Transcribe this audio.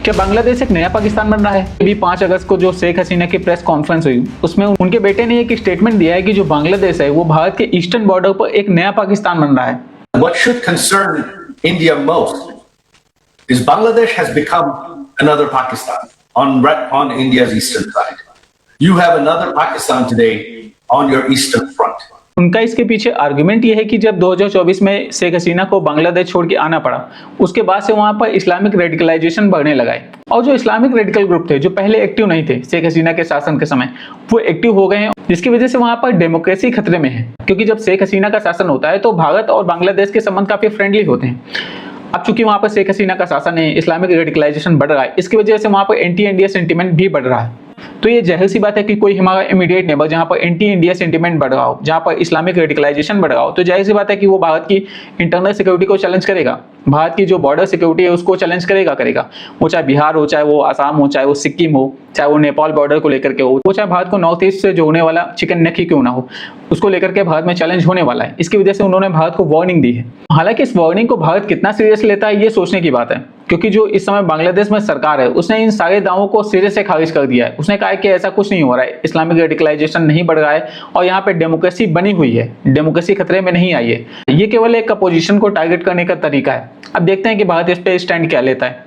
क्या बांग्लादेश एक नया पाकिस्तान बन रहा है? अभी 5 अगस्त को जो शेख हसीना की प्रेस कॉन्फ्रेंस हुई उसमें उनके बेटे ने एक स्टेटमेंट दिया है कि जो बांग्लादेश है वो भारत के ईस्टर्न बॉर्डर पर एक नया पाकिस्तान बन रहा है। What should concern India most is Bangladesh has become another Pakistan on India's eastern side. You have another Pakistan today on your eastern front. उनका इसके पीछे आर्गुमेंट ये है कि जब 2024 में शेख हसीना को बांग्लादेश छोड़ के आना पड़ा, उसके बाद से वहां पर इस्लामिक रेडिकलाइजेशन बढ़ने लगा है और जो इस्लामिक रेडिकल ग्रुप थे जो पहले एक्टिव नहीं थे शेख हसीना के शासन के समय, वो एक्टिव हो गए हैं, जिसकी वजह से वहां पर डेमोक्रेसी खतरे में है। क्योंकि जब शेख हसीना का शासन होता है तो भारत और बांग्लादेश के संबंध काफी फ्रेंडली होते हैं। अब चूंकि वहां पर शेख हसीना का शासन है, इस्लामिक रेडिकलाइजेशन बढ़ रहा है, इसकी वजह से वहां पर एंटी इंडिया सेंटीमेंट भी बढ़ रहा है। तो ये जाहिर सी बात है कि कोई हमारा इमीडिएट नेबर जहां पर एंटी इंडिया सेंटीमेंट बढ़ रहा हो, जहां पर इस्लामिक रेडिकलाइजेशन बढ़ रहा हो, तो जाहिर सी बात है कि वो भारत की इंटरनल सिक्योरिटी को चैलेंज करेगा, भारत की जो बॉर्डर सिक्योरिटी है उसको चैलेंज करेगा। वो चाहे बिहार हो, चाहे वो आसाम हो, चाहे वो सिक्किम हो, चाहे वो नेपाल बॉर्डर को लेकर के हो, वो चाहे भारत को नॉर्थ ईस्ट से जोड़ने वाला चिकन नेक ही क्यों ना हो, उसको लेकर के भारत में चैलेंज होने वाला है। इसकी वजह से उन्होंने भारत को वार्निंग दी है। हालांकि इस वार्निंग को भारत कितना सीरियस लेता है ये सोचने की बात है, क्योंकि जो इस समय बांग्लादेश में सरकार है उसने इन सारे दावों को सिरे से खारिज कर दिया है। उसने कहा है कि ऐसा कुछ नहीं हो रहा है, इस्लामिक रेडिकलाइजेशन नहीं बढ़ रहा है और यहाँ पे डेमोक्रेसी बनी हुई है, डेमोक्रेसी खतरे में नहीं आई है। ये केवल एक अपोजिशन को टारगेट करने का तरीका है। अब देखते हैं कि भारत इस पे स्टैंड क्या लेता है।